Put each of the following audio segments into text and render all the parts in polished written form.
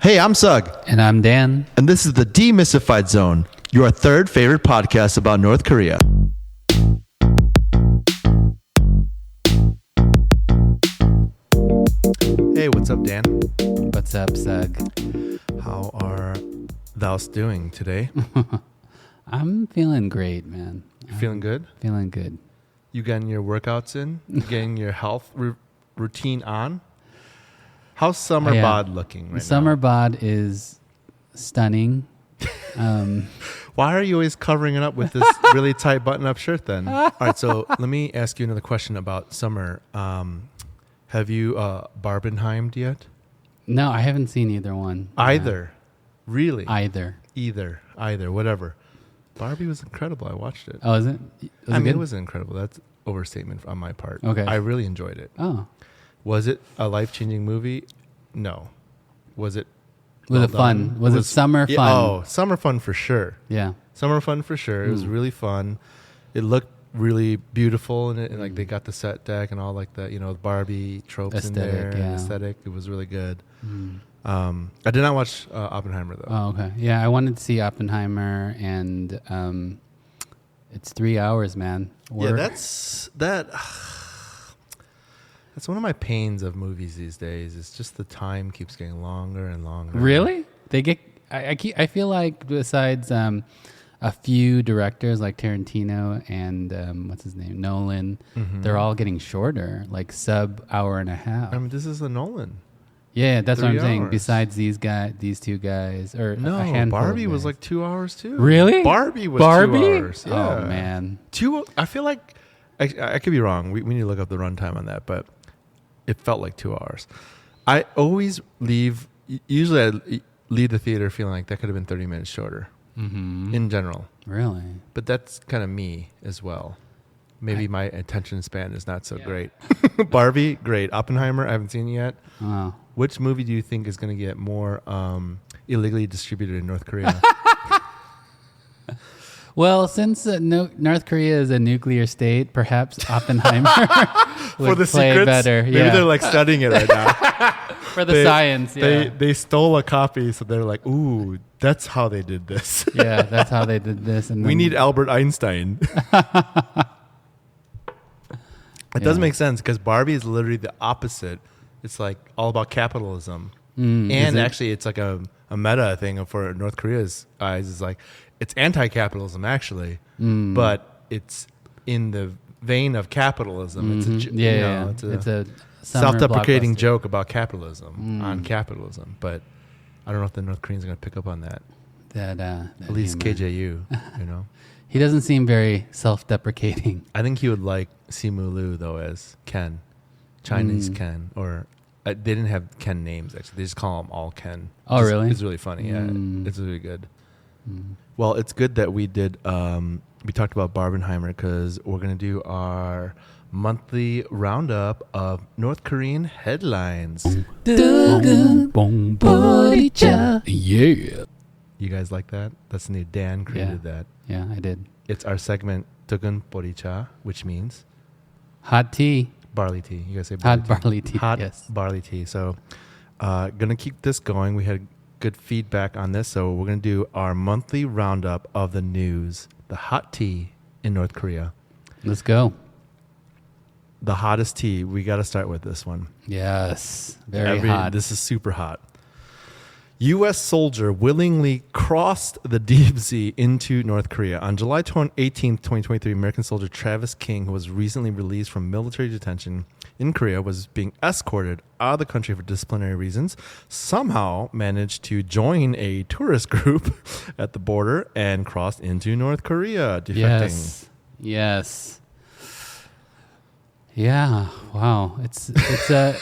Hey, I'm Sug. And I'm Dan. And this is the Demystified Zone, your third favorite podcast about North Korea. Hey, what's up, Dan? What's up, Sug? How are thou doing today? I'm feeling great, man. You feeling good? Feeling good. You getting your workouts in? You getting your health routine on? How's summer bod looking right now? Summer bod is stunning. Why are you always covering it up with this really tight button-up shirt then? All right, so let me ask you another question about summer. Have you Barbenheimed yet? No, I haven't seen either one. Either. Really? Either. Whatever. Barbie was incredible. I watched it. Oh, is it? It wasn't incredible. That's overstatement on my part. Okay. I really enjoyed it. Oh. Was it a life-changing movie? No. Was it Was it fun? Was it summer fun? Oh, summer fun for sure. Yeah. Summer fun for sure. It was really fun. It looked really beautiful in it, and like they got the set deck and all like that, Barbie tropes Aesthetic, in there. yeah. Aesthetic. It was really good. I did not watch Oppenheimer though. Oh, okay. Yeah, I wanted to see Oppenheimer, and it's 3 hours, man. Yeah, that's one of my pains of movies these days. It's just the time keeps getting longer and longer. Really? They get. I feel like besides a few directors like Tarantino and what's his name, Nolan, they're all getting shorter, like sub hour and a half. I mean, this is a Nolan. Yeah, that's what I'm 3 saying. hours. Besides these two guys, or No, a handful Barbie of was guys. like 2 hours too. Really? Barbie was 2 hours. Yeah. Oh man. I feel like I could be wrong. We need to look up the runtime on that, but it felt like 2 hours. I always usually I leave the theater feeling like that could have been 30 minutes shorter in general. Really? But that's kind of me as well. Maybe my attention span is not so great. Barbie, great. Oppenheimer, I haven't seen it yet. Oh. Which movie do you think is going to get more illegally distributed in North Korea? Well, since North Korea is a nuclear state, perhaps Oppenheimer would For the play secrets? better. Maybe they're like studying it right now. For the science, yeah. They stole a copy, so they're like, ooh, that's how they did this. Yeah, that's how they did this. And We need Albert Einstein. It does make sense because Barbie is literally the opposite. It's like all about capitalism. And actually, it's like a meta thing for North Korea's eyes. Is like, it's anti-capitalism, actually. But it's in the vein of capitalism. It's it's a self-deprecating joke about capitalism, on capitalism. But I don't know if the North Koreans are going to pick up on that. At least KJU, He doesn't seem very self-deprecating. I think he would like Simu Liu, though, as Ken. Chinese Ken. Or they didn't have Ken names, actually. They just call him all Ken. Oh, really? It's really funny. Yeah, it's really good. Well, it's good that we did, we talked about Barbenheimer because we're going to do our monthly roundup of North Korean headlines. Yeah. You guys like that? That's new. Dan created that. Yeah, I did. It's our segment, Tugun Boricha, which means Hot tea. barley tea. You guys say Hot barley tea. Hot Yes. barley tea. So, gonna keep this going. We had good feedback on this, so we're gonna do our monthly roundup of the news, the hot tea in North Korea. Let's go. The hottest tea. We got to start with this one. Yes. Very hot. This is super hot. U.S. soldier willingly crossed the deep sea into North Korea. On July 18th, 2023, American soldier Travis King, who was recently released from military detention in Korea, was being escorted out of the country for disciplinary reasons, somehow managed to join a tourist group at the border and crossed into North Korea, defecting. Yes. Yeah. Wow. It's a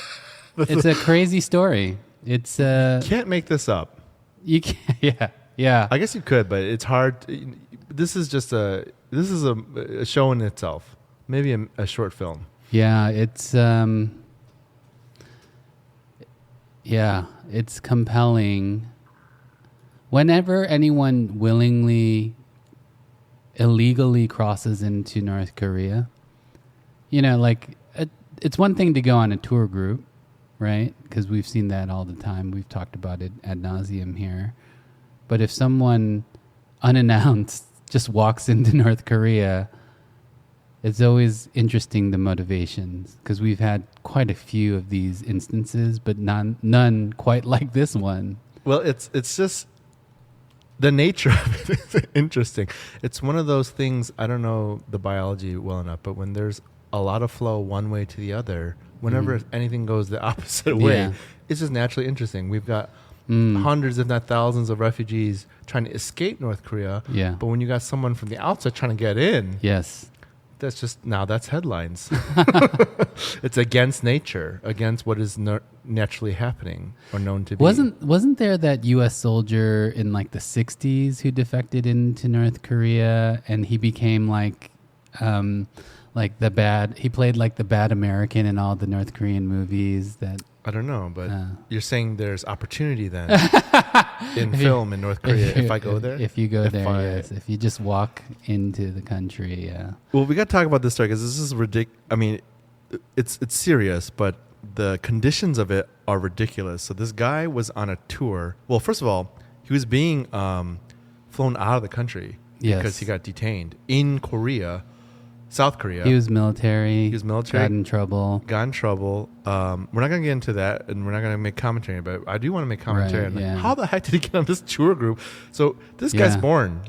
it's a crazy story. It's Can't make this up. You can't. Yeah. I guess you could, but it's hard. This is a show in itself. Maybe a short film. Yeah. It's it's compelling. Whenever anyone willingly, illegally crosses into North Korea, it's one thing to go on a tour group right? Because we've seen that all the time. We've talked about it ad nauseum here. But if someone unannounced just walks into North Korea, it's always interesting, the motivations, because we've had quite a few of these instances, but none quite like this one. Well, it's just the nature of it is interesting. It's one of those things, I don't know the biology well enough, but when there's a lot of flow one way to the other, whenever anything goes the opposite way, it's just naturally interesting. We've got hundreds, if not thousands, of refugees trying to escape North Korea. Yeah. But when you got someone from the outside trying to get in, Yes. that's headlines. It's against nature, against what is naturally happening or known to be. Wasn't there that U.S. soldier in like the 60s who defected into North Korea, and he became like he played like the bad American in all the North Korean movies that... I don't know, but you're saying there's opportunity then in film in North Korea if I go there? If you go there, yes. If you just walk into the country, yeah. Well, we got to talk about this story because this is ridiculous. I mean, it's serious, but the conditions of it are ridiculous. So this guy was on a tour. Well, first of all, he was being flown out of the country because he got detained in Korea. South Korea. He was military. Got in trouble. We're not going to get into that, and we're not going to make commentary, but I do want to make commentary on how the heck did he get on this tour group? So this guy's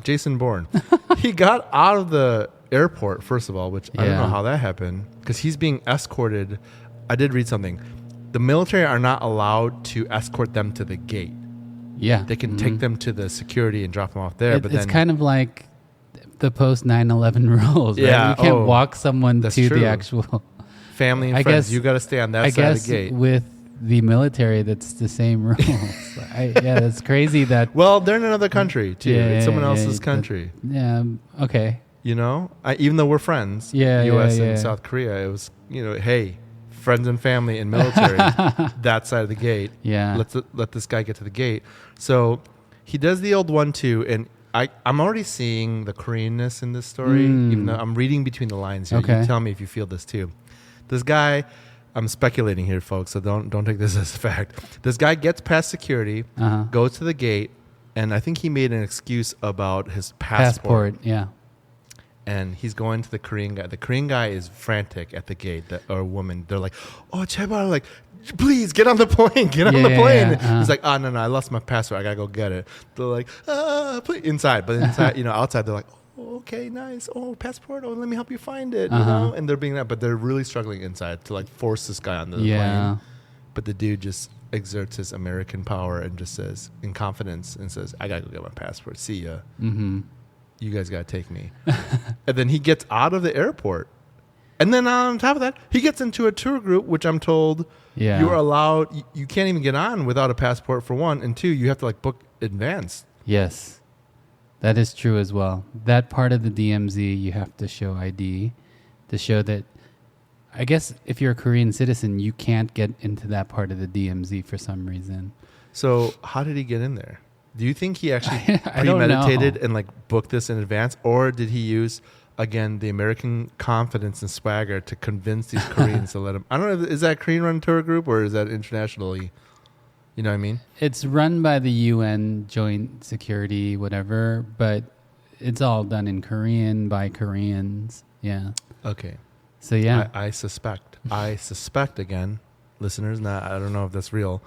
Jason Bourne. He got out of the airport, first of all, which I don't know how that happened, because he's being escorted. I did read something. The military are not allowed to escort them to the gate. Yeah. They can take them to the security and drop them off there. But it's kind of like the post 9/11 rules, right? Yeah, you can't walk someone to true. The actual family and friends. You got to stay on that side of the gate. With the military, that's the same rules. That's crazy. That they're in another country too. It's someone else's country. Okay. You know, even though we're friends, U.S. and South Korea, it was hey, friends and family and military, that side of the gate. Yeah. Let this guy get to the gate. So he does the old 1-2, and I'm already seeing the Koreanness in this story, even though I'm reading between the lines here. Okay. You tell me if you feel this too. This guy, I'm speculating here, folks, so don't take this as a fact. This guy gets past security, goes to the gate, and I think he made an excuse about his passport. Yeah. And he's going to the Korean guy. The Korean guy is frantic at the gate, or woman. They're like, "Oh, 제발, like, please get on the plane, get on the plane." He's like, "Oh, no, I lost my passport. I gotta go get it." They're like, please. Inside, but inside, outside, they're like, "Oh, okay, nice. Oh, passport. Oh, let me help you find it." And they're being that, but they're really struggling inside to like force this guy on the plane. But the dude just exerts his American power and just says, in confidence, and says, "I gotta go get my passport. See ya. You guys gotta take me." And then he gets out of the airport. And then on top of that, he gets into a tour group, which I'm told you are allowed. You can't even get on without a passport, for one, and two, you have to like book advance. Yes, that is true as well. That part of the DMZ, you have to show ID to show that. I guess if you're a Korean citizen, you can't get into that part of the DMZ for some reason. So how did he get in there? Do you think he actually I don't premeditated know. and like booked this in advance, or did he use, again, the American confidence and swagger to convince these Koreans to let him? I don't know. Is that a Korean-run tour group, or is that internationally? You know what I mean? It's run by the UN Joint Security, whatever, but it's all done in Korean by Koreans. Yeah. Okay. So yeah, I suspect again, listeners. I don't know if that's real.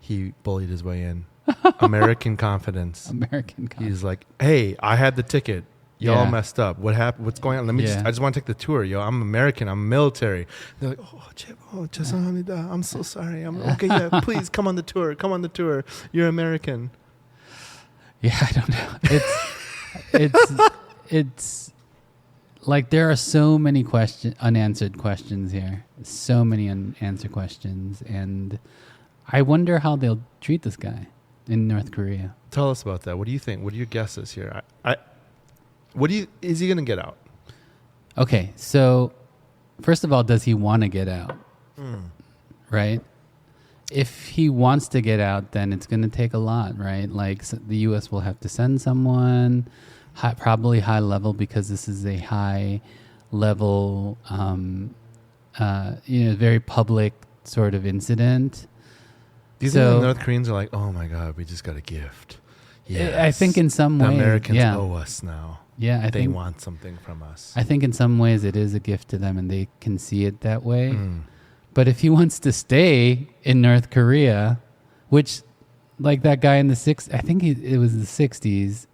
He bullied his way in. American confidence. He's like, "Hey, I had the ticket. Y'all messed up. What happened? What's going on? I just want to take the tour. Yo, I'm American. I'm military." They're like, I'm so sorry. I'm okay. Yeah, please come on the tour. Come on the tour. You're American. Yeah, I don't know. It's like there are so many unanswered questions here. So many unanswered questions, and I wonder how they'll treat this guy in North Korea. Tell us about that. What do you think? What are your guesses here? Is he going to get out? Okay, so first of all, does he want to get out? Right? If he wants to get out, then it's going to take a lot, right? Like the U.S. will have to send someone, probably high level, because this is a high level, very public sort of incident. Do you think the North Koreans are like, oh my God, we just got a gift? Yeah, I think in some the ways, Americans owe us now. Yeah, they want something from us. I think in some ways it is a gift to them, and they can see it that way. But if he wants to stay in North Korea, which, like that guy in the I think it was the 60s,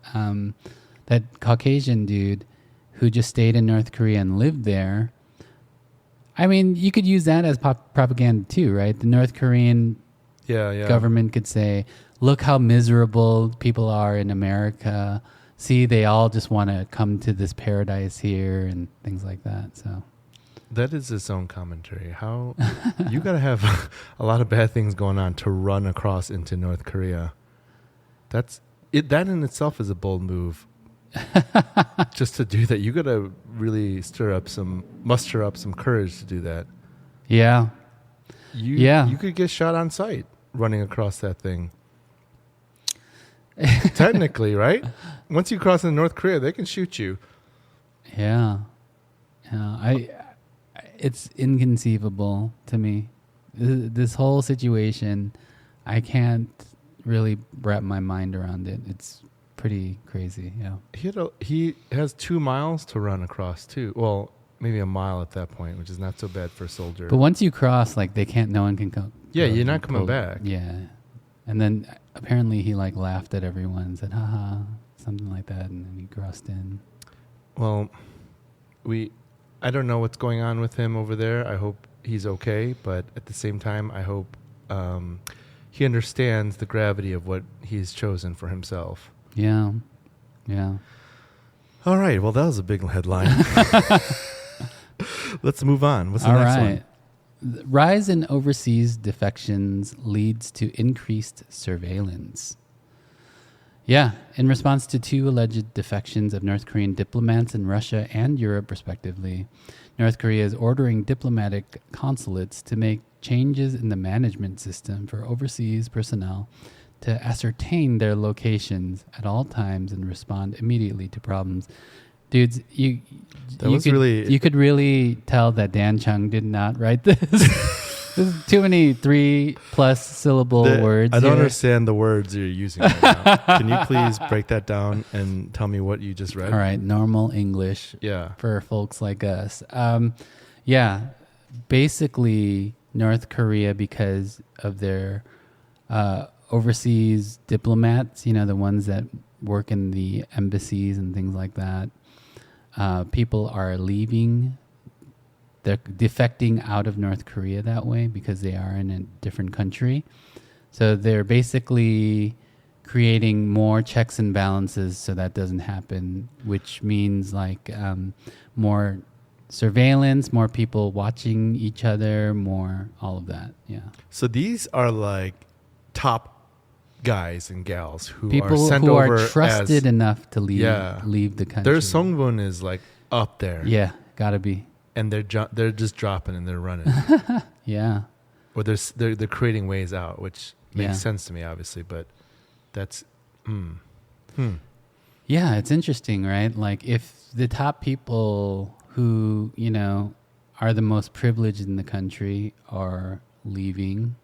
that Caucasian dude who just stayed in North Korea and lived there. I mean, you could use that as propaganda too, right? The North Korean government could say, look how miserable people are in America. See, they all just want to come to this paradise here and things like that. So that is its own commentary. How you got to have a lot of bad things going on to run across into North Korea. That in itself is a bold move. Just to do that, you got to really muster up some courage to do that. Yeah. You could get shot on sight running across that thing. Technically, right? Once you cross into North Korea, they can shoot you. Yeah. It's inconceivable to me. This whole situation, I can't really wrap my mind around it. It's pretty crazy. Yeah. He has 2 miles to run across too. Well, maybe a mile at that point, which is not so bad for a soldier. But once you cross, like no one can come. Yeah, you're not coming back. Yeah. And then apparently he laughed at everyone and said, haha, something like that. And then he crossed in. Well, I don't know what's going on with him over there. I hope he's okay. But at the same time, I hope he understands the gravity of what he's chosen for himself. Yeah. Yeah. All right. Well, that was a big headline. Let's move on. What's the next one? Rise in overseas defections leads to increased surveillance. Yeah, in response to 2 alleged defections of North Korean diplomats in Russia and Europe, respectively, North Korea is ordering diplomatic consulates to make changes in the management system for overseas personnel to ascertain their locations at all times and respond immediately to problems. Dudes, you could really tell that Dan Chung did not write this. There's too many 3+ syllable words. I don't understand the words you're using right now. Can you please break that down and tell me what you just read? All right, normal English. Yeah. For folks like us. Basically North Korea, because of their overseas diplomats, the ones that work in the embassies and things like that. People are leaving. They're defecting out of North Korea that way because they are in a different country. So they're basically creating more checks and balances so that doesn't happen, which means more surveillance, more people watching each other, more all of that. Yeah. So these are like top guys and gals who people are sent who over are trusted enough to leave the country. Their songbun is like up there. Yeah, gotta be. And they're just dropping and they're running. Yeah. Or they're creating ways out, which makes sense to me, obviously. But that's Yeah, it's interesting, right? Like if the top people who are the most privileged in the country are leaving.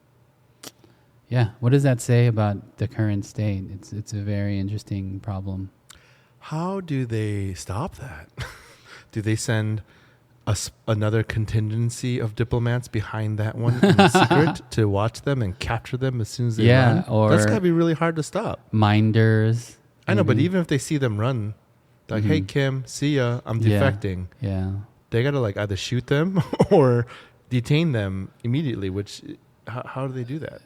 Yeah, what does that say about the current state? It's a very interesting problem. How do they stop that? Do they send another contingency of diplomats behind that one in secret to watch them and capture them as soon as they run? Or that's got to be really hard to stop. Minders. I know, but even if they see them run, like, hey, Kim, see ya, I'm defecting. Yeah. They got to either shoot them or detain them immediately, which, how do they do that?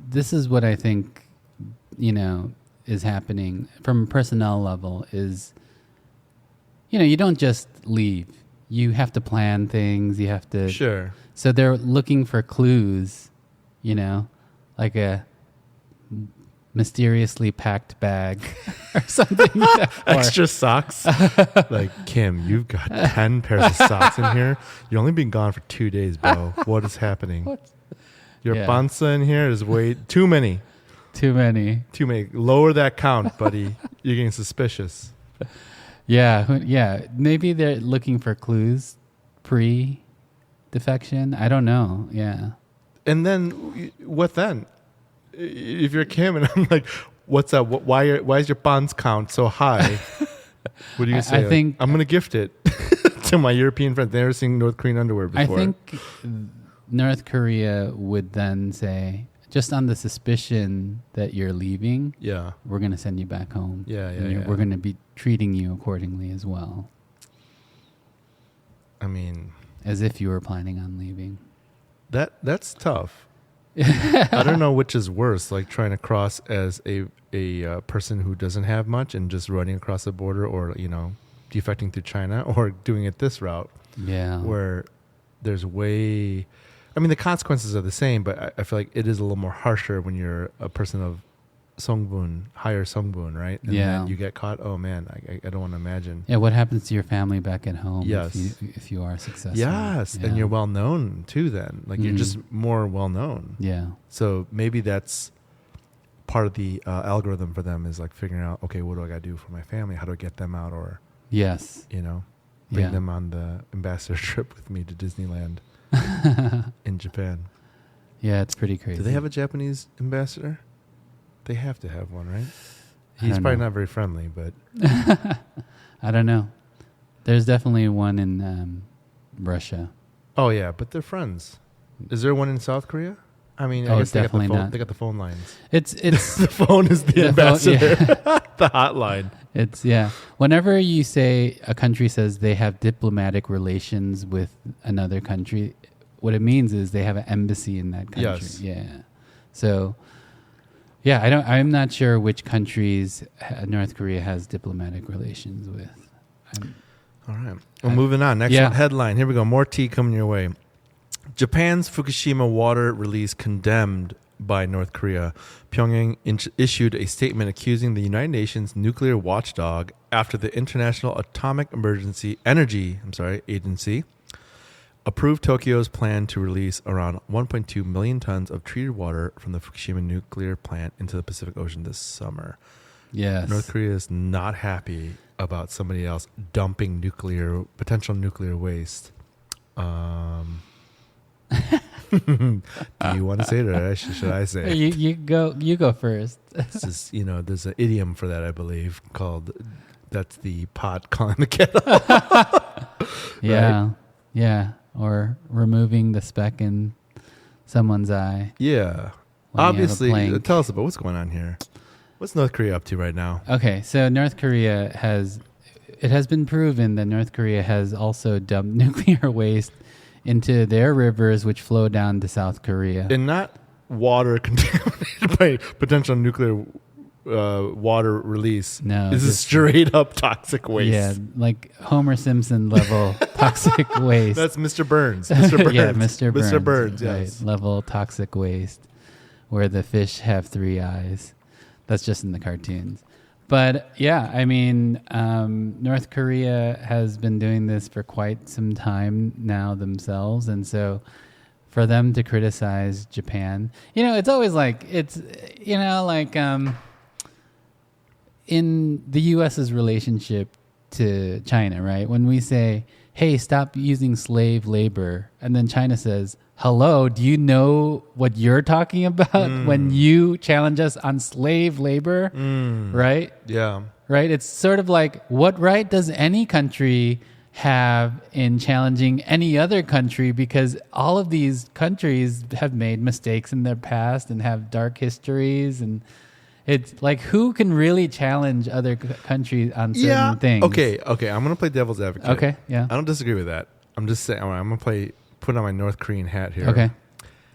This is what I think, is happening from a personnel level is, you don't just leave. You have to plan things. You have to. Sure. So they're looking for clues, like a mysteriously packed bag or something. Extra socks. Like, Kim, you've got 10 pairs of socks in here. You've only been gone for 2 days, bro. What is happening? Your panza in here is way too many. Too many. Lower that count, buddy. You're getting suspicious. Yeah. Maybe they're looking for clues pre-defection. I don't know. Yeah. And then what then? If you're Kim and I'm like, what's up? Why is your bonds count so high? What do you say? I think I'm going to gift it to my European friends. They've never seen North Korean underwear before. I think North Korea would then say, just on the suspicion that you're leaving, we're going to send you back home. We're going to be treating you accordingly as well. I mean, as if you were planning on leaving. That's tough. I don't know which is worse, like trying to cross as a person who doesn't have much and just running across the border, or defecting through China, or doing it this route. Yeah, where there's way. I mean, the consequences are the same, but I feel like it is a little more harsher when you're a person of higher Songbun, right? And then you get caught. Oh man, I don't want to imagine. Yeah, what happens to your family back at home? Yes, if you are successful. Yes, and you're well known too. Then, like you're just more well known. Yeah. So maybe that's part of the algorithm for them, is like figuring out, okay, what do I got to do for my family? How do I get them out? Or bring them on the ambassador trip with me to Disneyland in Japan. Yeah, it's pretty crazy. Do they have a Japanese ambassador? They have to have one, right? He's probably not very friendly, but I don't know. There's definitely one in Russia. Oh yeah, but they're friends. Is there one in South Korea? I mean, I guess they definitely got the phone. not. They got the phone lines. It's the phone is the ambassador. The hotline. It's Whenever you say a country says they have diplomatic relations with another country, what it means is they have an embassy in that country. Yes. Yeah. So. Yeah, I'm not sure which countries North Korea has diplomatic relations with. All right. Well, moving on. Next one, headline. Here we go. More tea coming your way. Japan's Fukushima water release condemned by North Korea. Pyongyang issued a statement accusing the United Nations nuclear watchdog after the International Atomic Energy Agency approved Tokyo's plan to release around 1.2 million tons of treated water from the Fukushima nuclear plant into the Pacific Ocean this summer. Yes. North Korea is not happy about somebody else dumping potential nuclear waste. Do you want to say it, or should I say it? You go first. This is, there's an idiom for that, I believe, called, that's the pot calling the kettle. Yeah. Right? Yeah. Or removing the speck in someone's eye. Yeah. Obviously, tell us about what's going on here. What's North Korea up to right now? Okay, so North Korea it has been proven that North Korea has also dumped nuclear waste into their rivers, which flow down to South Korea. And not water contaminated by potential nuclear water release. No, this is straight up toxic waste. Yeah, like Homer Simpson level toxic waste. That's Mr. Burns. Mr. Burns. Yeah, Mr. Burns. Mr. Burns, yes. Right, level toxic waste, where the fish have 3 eyes. That's just in the cartoons. But yeah, I mean, North Korea has been doing this for quite some time now themselves, and so for them to criticize Japan, it's always like in the U.S.'s relationship to China, right? When we say, hey, stop using slave labor, and then China says, hello, do you know what you're talking about when you challenge us on slave labor? Right? Yeah. Right? It's sort of like, what right does any country have in challenging any other country? Because all of these countries have made mistakes in their past and have dark histories, and it's like, who can really challenge other countries on certain things? Okay. I'm going to play devil's advocate. Okay, yeah. I don't disagree with that. I'm just saying, I'm going to put on my North Korean hat here. Okay.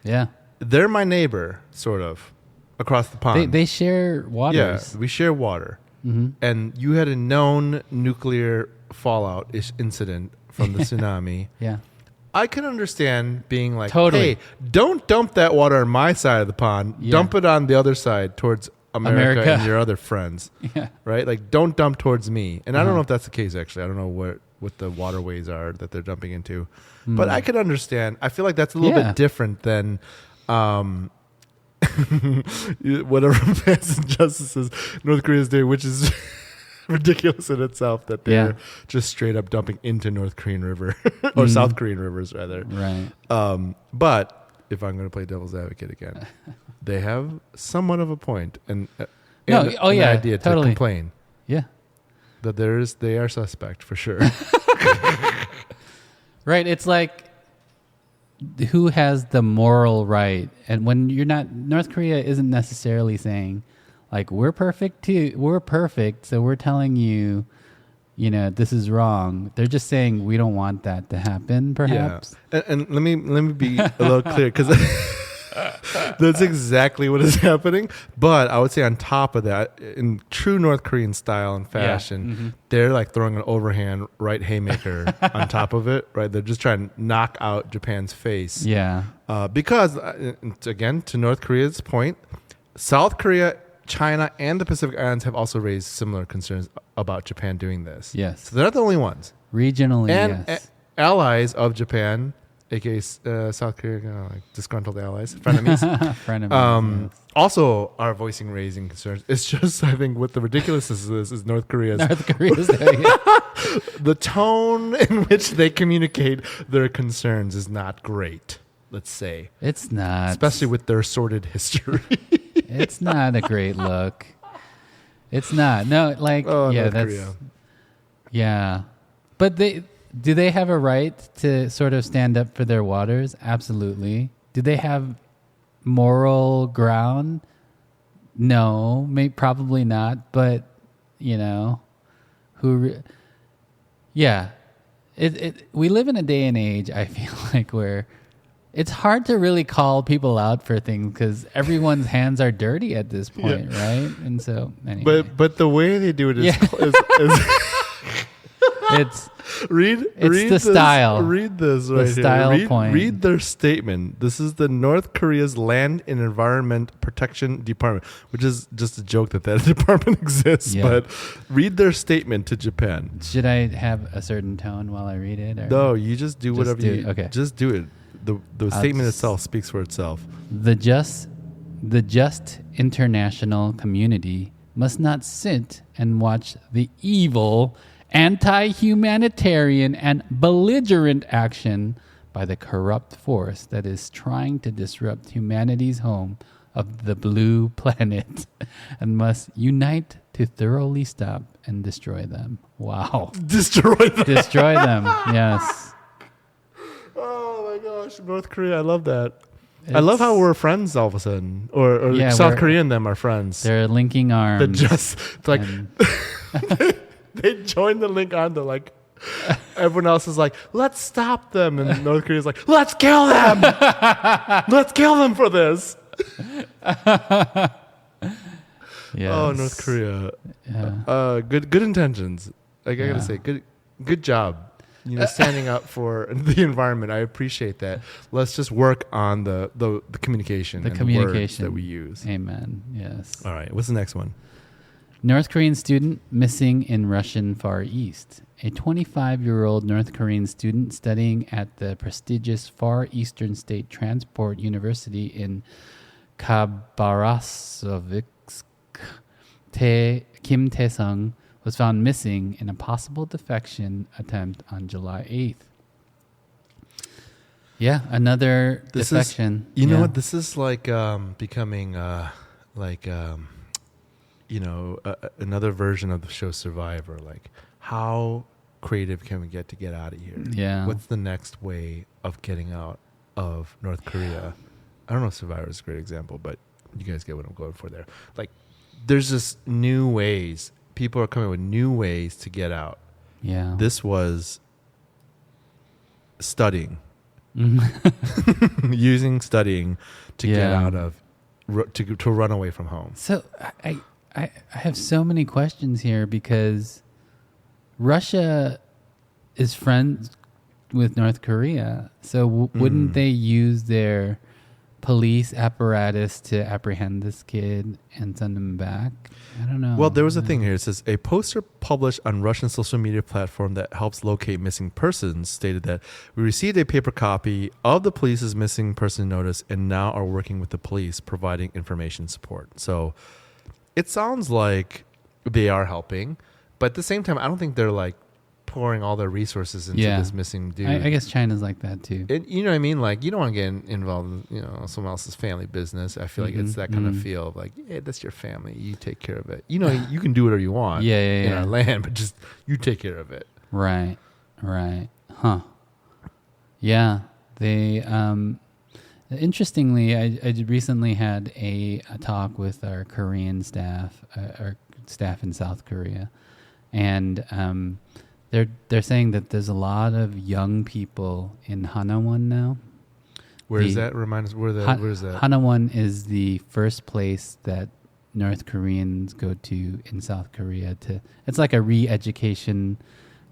Yeah. They're my neighbor, sort of, across the pond. They share waters. Yeah, we share water. Mm-hmm. And you had a known nuclear fallout incident from the tsunami. Yeah. I can understand being like, totally. Hey, don't dump that water on my side of the pond. Yeah. Dump it on the other side towards America and your other friends. Yeah. Right? Like, don't dump towards me. And I don't know if that's the case, actually. I don't know what the waterways are that they're dumping into. But I could understand. I feel like that's a little bit different than whatever Advanced Injustices North Korea is doing, which is ridiculous in itself, that they're just straight up dumping into North Korean River or South Korean rivers, rather. Right. But if I'm going to play devil's advocate again, they have somewhat of a point and No, oh yeah, idea totally. to complain Yeah. that they are suspect for sure. Right. It's like, who has the moral right? And when you're not, North Korea isn't necessarily saying, like, we're perfect too. We're perfect, so we're telling you, you know, this is wrong. They're just saying we don't want that to happen, perhaps. Yeah. And let me be a little clear, because that's exactly what is happening. But I would say on top of that, in true North Korean style and fashion, they're like throwing an overhand right haymaker on top of it, right? They're just trying to knock out Japan's face. Yeah. Because, again, to North Korea's point, South Korea, China, and the Pacific Islands have also raised similar concerns about Japan doing this. Yes. So they're not the only ones. Regionally, And yes. allies of Japan, aka South Korea, like disgruntled allies, frenemies, Frenemies, yes. also are raising concerns. It's just, I think, what the ridiculousness of this is North Korea's North Korea's doing it. the tone in which they communicate their concerns is not great. Let's say, It's not. especially with their sordid history. It's not a great look. It's not. No, like, Oh, yeah, North that's, Korea. yeah. But do they have a right to sort of stand up for their waters? Absolutely. Do they have moral ground? No, probably not. But, you know, yeah. We live in a day and age, I feel like, where it's hard to really call people out for things because everyone's hands are dirty at this point, right? And so, anyway. But the way they do it is, Yeah. is read the this, style. Read this The right style here. point. Read their statement. This is the North Korea's Land and Environment Protection Department, which is just a joke that department exists. Yeah. But read their statement to Japan. Should I have a certain tone while I read it? Or? No, you just do whatever you. Okay. Just do it. The statement itself speaks for itself. The just international community must not sit and watch the evil, anti-humanitarian, and belligerent action by the corrupt force that is trying to disrupt humanity's home of the blue planet and must unite to thoroughly stop and destroy them. Wow. Destroy them. Destroy them, yes. Oh my gosh, North Korea! I love that. I love how we're friends all of a sudden, or Yeah, South Korea and them are friends. They're linking arms. It's like and- they join the link on to like everyone else is like, let's stop them, and North Korea's like, let's kill them. Let's kill them for this. Yes. Oh, North Korea. Yeah. Good intentions. Like, I gotta say, good job. You know, standing up for the environment. I appreciate that. Let's just work on the communication. The and communication the words that we use. Amen. Yes. All right. What's the next one? North Korean student missing in Russian Far East. A 25-year-old North Korean student studying at the prestigious Far Eastern State Transport University in Khabarovsk, Kim Tae-sung, was found missing in a possible defection attempt on July 8th. Yeah, another defection. You know what? This is like becoming another version of the show Survivor. Like, how creative can we get to get out of here? Yeah. What's the next way of getting out of North Korea? I don't know if Survivor is a great example, but you guys get what I'm going for there. Like, there's just new ways. People are coming with new ways to get out. Yeah. This was studying. Using studying to get out of, to run away from home. So I have so many questions here because Russia is friends with North Korea. So wouldn't they use their police apparatus to apprehend this kid and send him back? I don't know. Well, there was a thing here. It says a poster published on Russian social media platform that helps locate missing persons stated that we received a paper copy of the police's missing person notice and now are working with the police providing information support. So it sounds like they are helping, but at the same time, I don't think they're like pouring all their resources into this missing dude. I guess China's like that too. You know what I mean? Like, you don't want to get involved in, someone else's family business. I feel like it's that kind of feel of like, yeah, that's your family. You take care of it. You can do whatever you want in our land, but just you take care of it. Right. Huh. Yeah. They, interestingly, I recently had a talk with our Korean staff, our staff in South Korea, and they're saying that there's a lot of young people in Hanawon now. Where is that? Remind us where is that? Hanawon is the first place that North Koreans go to in South Korea. It's like a re-education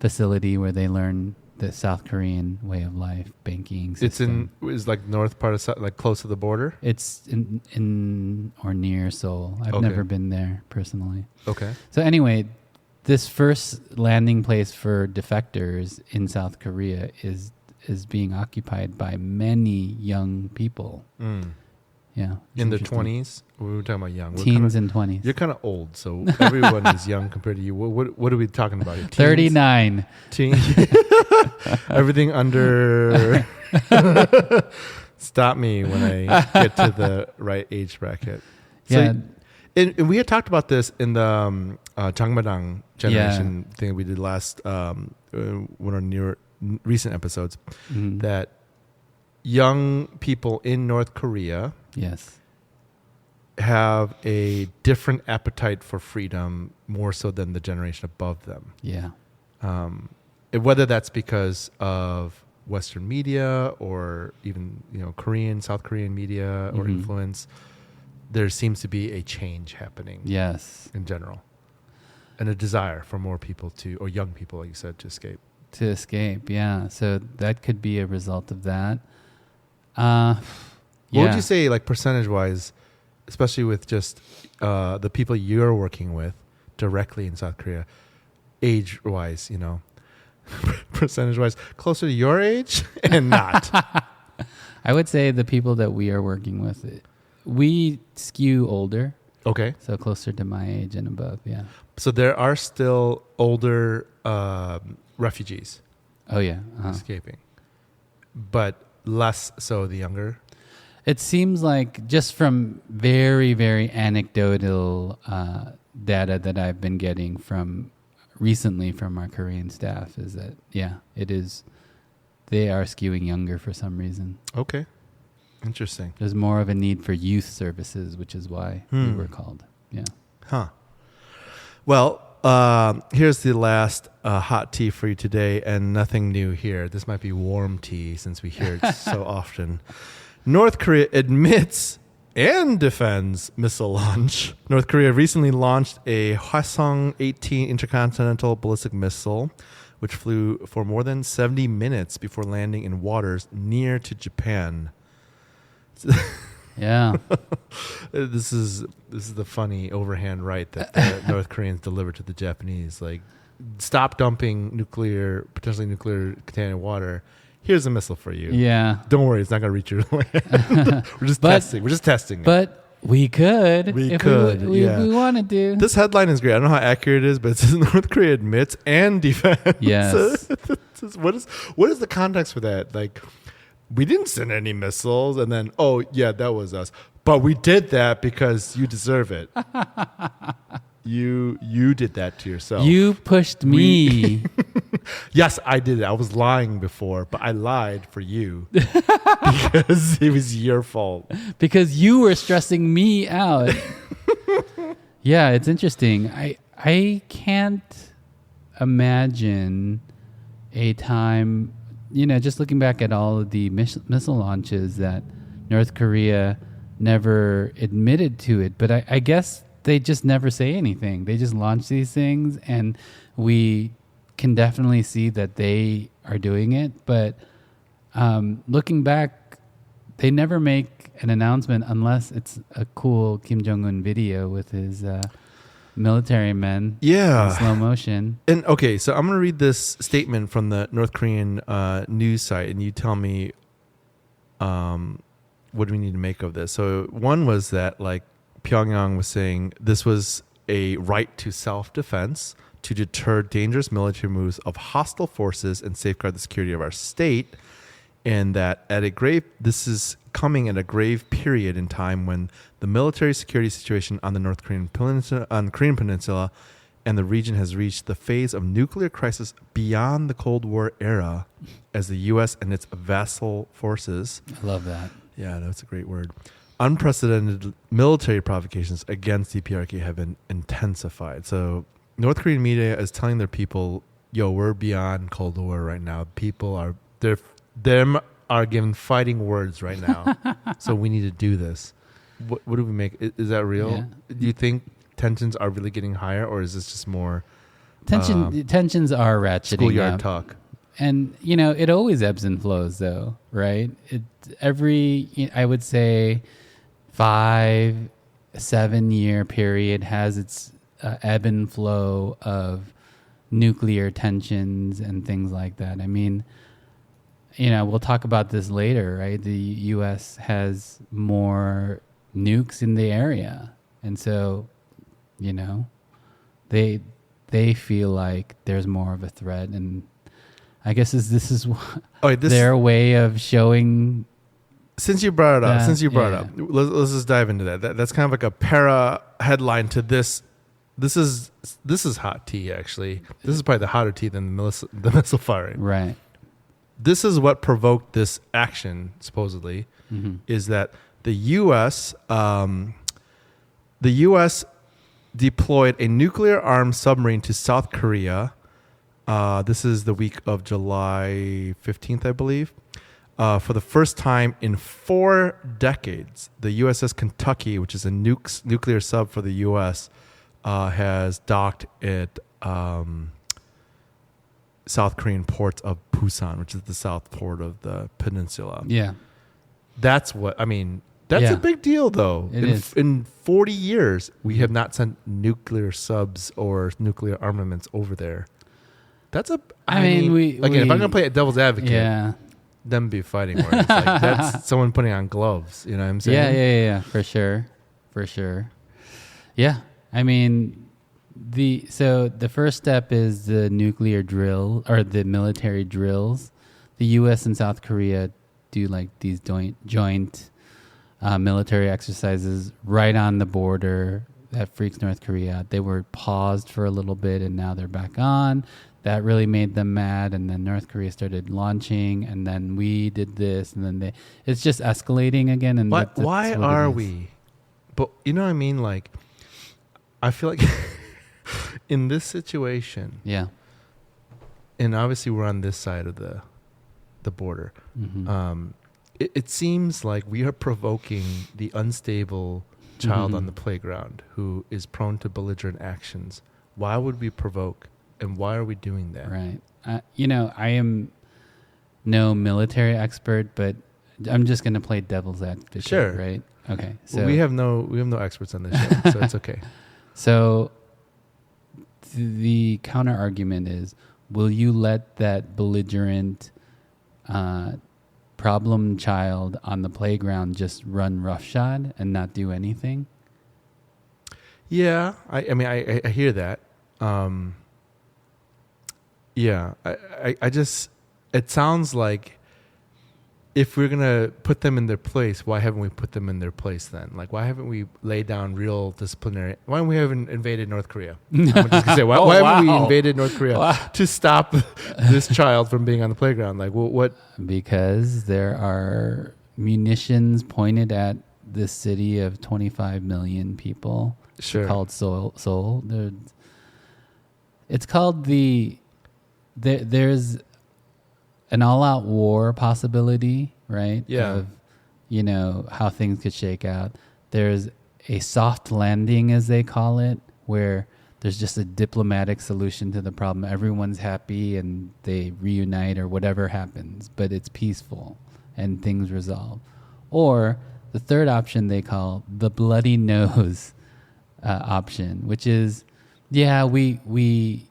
facility where they learn the South Korean way of life, banking system. It's like north part of South, like close to the border? It's in or near Seoul. I've never been there personally. Okay. So anyway, this first landing place for defectors in South Korea is being occupied by many young people. Yeah. In their 20s? We were talking about young. Teens and 20s. You're kind of old, so everyone is young compared to you. What are we talking about here? 39. Everything under... Stop me when I get to the right age bracket. So, and we had talked about this in the Changmadang generation thing we did last, one of our recent episodes, that young people in North Korea have a different appetite for freedom more so than the generation above them. Yeah. Whether that's because of Western media or even South Korean media or influence, there seems to be a change happening. Yes. In general, and a desire for more people or young people, like you said, to escape. To escape, yeah. So that could be a result of that. What would you say, like percentage-wise, especially with just the people you're working with directly in South Korea, age-wise, percentage-wise, closer to your age and not? I would say the people that we are working with, we skew older. Okay. So closer to my age and above, yeah. So there are still older refugees. Oh, yeah. Escaping. But less so the younger? It seems like just from very, very anecdotal data that I've been getting recently from our Korean staff is that, it is, they are skewing younger for some reason. Okay. Interesting. There's more of a need for youth services, which is why we were called. Yeah. Huh. Well, here's the last hot tea for you today, and nothing new here. This might be warm tea since we hear it so often. North Korea admits and defends missile launch. North Korea recently launched a Hwasong-18 intercontinental ballistic missile, which flew for more than 70 minutes before landing in waters near to Japan. Yeah. This is the funny overhand right that the North Koreans delivered to the Japanese. Like, stop dumping potentially nuclear contaminated water. Here's a missile for you. Yeah. Don't worry, it's not going to reach your land. We're just testing it. But we could. We wanted to. This headline is great. I don't know how accurate it is, but it says North Korea admits and defends. Yes. What is the context for that? Like, we didn't send any missiles, and then, oh, yeah, that was us. But we did that because you deserve it. You did that to yourself. You pushed me. Yes, I did it. I was lying before, but I lied for you because it was your fault. Because you were stressing me out. Yeah, it's interesting. I can't imagine a time, just looking back at all of the missile launches that North Korea never admitted to it. But I guess they just never say anything. They just launch these things, and we can definitely see that they are doing it. But looking back, they never make an announcement unless it's a cool Kim Jong-un video with his military men in slow motion. And okay, so I'm going to read this statement from the North Korean news site, and you tell me what do we need to make of this. So one was that, like, Pyongyang was saying this was a right to self-defense to deter dangerous military moves of hostile forces and safeguard the security of our state. And that this is coming at a grave period in time when the military security situation on the North Korean Peninsula and the region has reached the phase of nuclear crisis beyond the Cold War era, as the U.S. and its vassal forces. I love that. Yeah, that's a great word. Unprecedented military provocations against DPRK have been intensified. So North Korean media is telling their people, yo, we're beyond Cold War right now. People are given fighting words right now. So we need to do this. What do we make? Is that real? Yeah. Do you think tensions are really getting higher, or is this just more tensions are ratcheting schoolyard up. talk? And, it always ebbs and flows, though, right? I would say 5-7 year period has its ebb and flow of nuclear tensions and things like that. I mean, we'll talk about this later, right? The U.S. has more nukes in the area. And so, they feel like there's more of a threat. And I guess this is their way of showing. Since you brought it up, let's just dive into that. That's kind of like a para headline to this. This is hot tea, actually. This is probably the hotter tea than the missile firing. Right. This is what provoked this action, supposedly, is that the U.S. Deployed a nuclear-armed submarine to South Korea. This is the week of July 15th, I believe. For the first time in 4 decades, the USS Kentucky, which is a nuclear sub for the U.S., has docked at South Korean port of Busan, which is the south port of the peninsula. Yeah. That's a big deal, though. In 40 years, we have not sent nuclear subs or nuclear armaments over there. If I'm going to play a devil's advocate, them be fighting words. Like, that's someone putting on gloves. You know what I'm saying? Yeah. For sure. Yeah. I mean, the first step is the nuclear drill or the military drills. The U.S. and South Korea do like these joint military exercises right on the border. That freaks North Korea. They were paused for a little bit and now they're back on. That really made them mad, and then North Korea started launching, and then we did this, and then it's just escalating again. And why are we? But you know what I mean? Like, I feel like in this situation, and obviously we're on this side of the border. It seems like we are provoking the unstable child on the playground who is prone to belligerent actions. Why would we provoke? And why are we doing that? Right. I am no military expert, but I'm just going to play devil's advocate. Sure. Right. Okay. So we have no experts on this show, so it's okay. So the counter argument is: will you let that belligerent problem child on the playground just run roughshod and not do anything? Yeah, I hear that. Yeah, I just, it sounds like if we're going to put them in their place, why haven't we put them in their place then? Like, why haven't we laid down real disciplinary, why haven't we haven't invaded North Korea? I'm just going to say, why haven't we invaded North Korea to stop this child from being on the playground? Like, what? Because there are munitions pointed at this city of 25 million people. Sure. Called Seoul. It's called there's an all-out war possibility, right? Yeah. Of, how things could shake out. There's a soft landing, as they call it, where there's just a diplomatic solution to the problem. Everyone's happy and they reunite or whatever happens, but it's peaceful and things resolve. Or the third option they call the bloody nose option, which is, we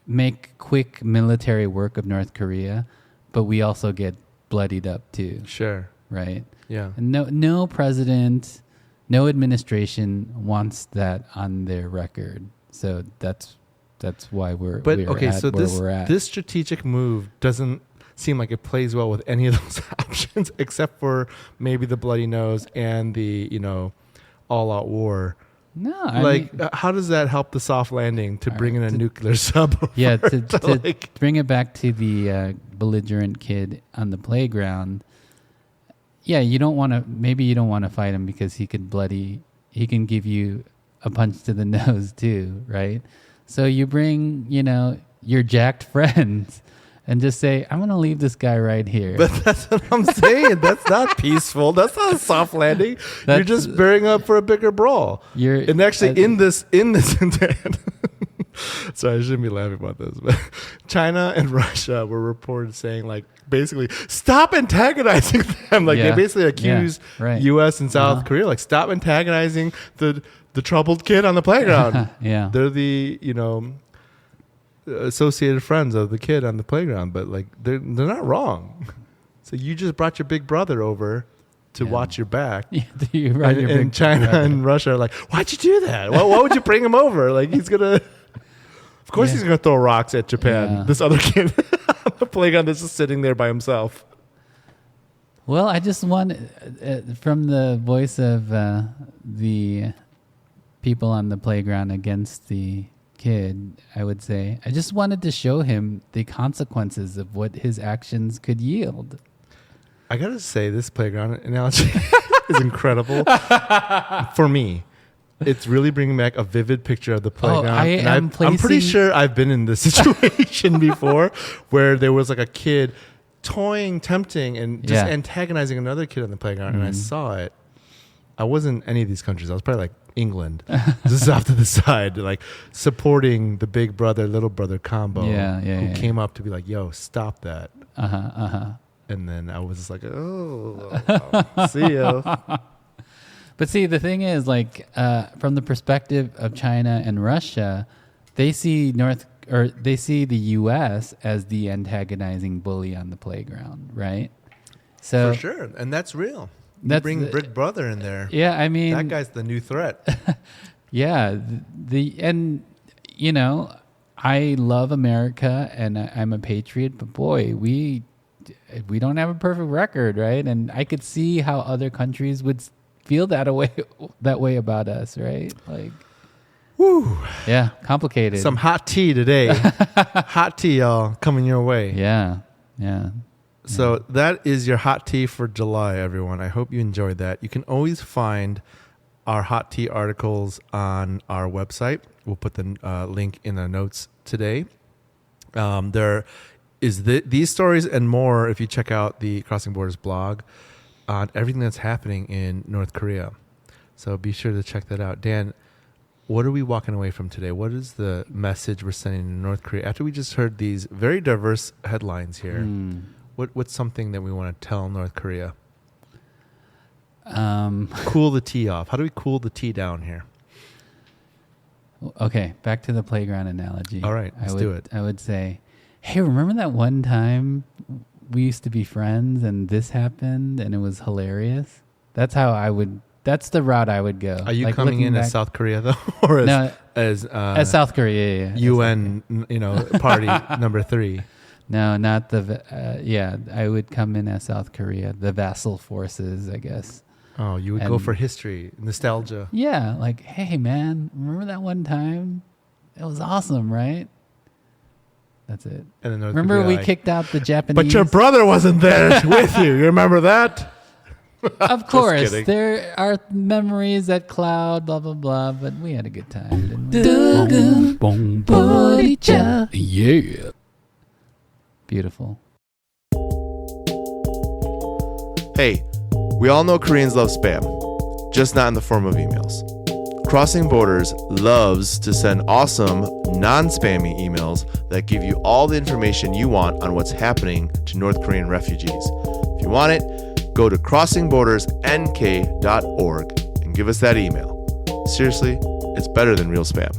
make quick military work of North Korea, but we also get bloodied up too. Sure. Right? Yeah. And no president, no administration wants that on their record. So that's that's why we're okay, at so where we're at. this strategic move doesn't seem like it plays well with any of those options, except for maybe the bloody nose and the all-out war. No, how does that help the soft landing to bring in a nuclear sub? Yeah, to bring it back to the belligerent kid on the playground. Yeah, you don't want to fight him because he can give you a punch to the nose too, right? So you bring, your jacked friends and just say, I'm going to leave this guy right here. But that's what I'm saying. That's not peaceful. That's not a soft landing. You're just bearing up for a bigger brawl. And actually in this incident, sorry, I shouldn't be laughing about this, but China and Russia were reported saying basically stop antagonizing them. They basically accused U.S. and South Korea, stop antagonizing the troubled kid on the playground. Yeah. They're the, associated friends of the kid on the playground, but they're not wrong. So you just brought your big brother over to watch your back. And China and Russia are like, why'd you do that? Why would you bring him over? He's gonna, of course he's gonna throw rocks at Japan. Yeah. This other kid on the playground that's just sitting there by himself. Well, I just want, from the voice of the people on the playground against the kid, I would say, I just wanted to show him the consequences of what his actions could yield. I gotta say, this playground analogy is incredible for me. It's really bringing back a vivid picture of the playground. I'm pretty sure I've been in this situation before where there was a kid toying, tempting, and just antagonizing another kid on the playground, and I saw it. I wasn't in any of these countries. I was probably England, just off to the side, supporting the big brother, little brother combo who came up to be yo, stop that. And then I was just oh, see you. But see, the thing is, from the perspective of China and Russia, they see the U.S. as the antagonizing bully on the playground, right? So for sure, and that's real. You bring Big Brother in there. Yeah, I mean, that guy's the new threat. Yeah, I love America and I'm a patriot, but boy, we don't have a perfect record, right? And I could see how other countries would feel that way about us, right? Woo. Yeah, complicated. Some hot tea today. Hot tea, y'all, coming your way. Yeah. So that is your hot tea for July, everyone. I hope you enjoyed that. You can always find our hot tea articles on our website. We'll put the link in the notes today. There is these stories and more if you check out the Crossing Borders blog on everything that's happening in North Korea. So be sure to check that out. Dan, what are we walking away from today? What is the message we're sending to North Korea after we just heard these very diverse headlines here? What's something that we want to tell North Korea? Cool the tea off. How do we cool the tea down here? Okay, back to the playground analogy. All right, let's do it. I would say, hey, remember that one time we used to be friends and this happened and it was hilarious? That's the route I would go. Are you coming in as South Korea though, or as South Korea? UN, party number 3. No, not the. I would come in as South Korea, the vassal forces, I guess. Oh, you would go for history, nostalgia. Yeah, hey man, remember that one time? It was awesome, right? That's it. And then remember we kicked out the Japanese. But your brother wasn't there with you. You remember that? Of course, there are memories that cloud, blah blah blah. But we had a good time. Yeah. Beautiful. Hey, we all know Koreans love spam, just not in the form of emails. Crossing Borders loves to send awesome, non-spammy emails that give you all the information you want on what's happening to North Korean refugees. If you want it, go to crossingbordersnk.org and give us that email. Seriously, it's better than real spam.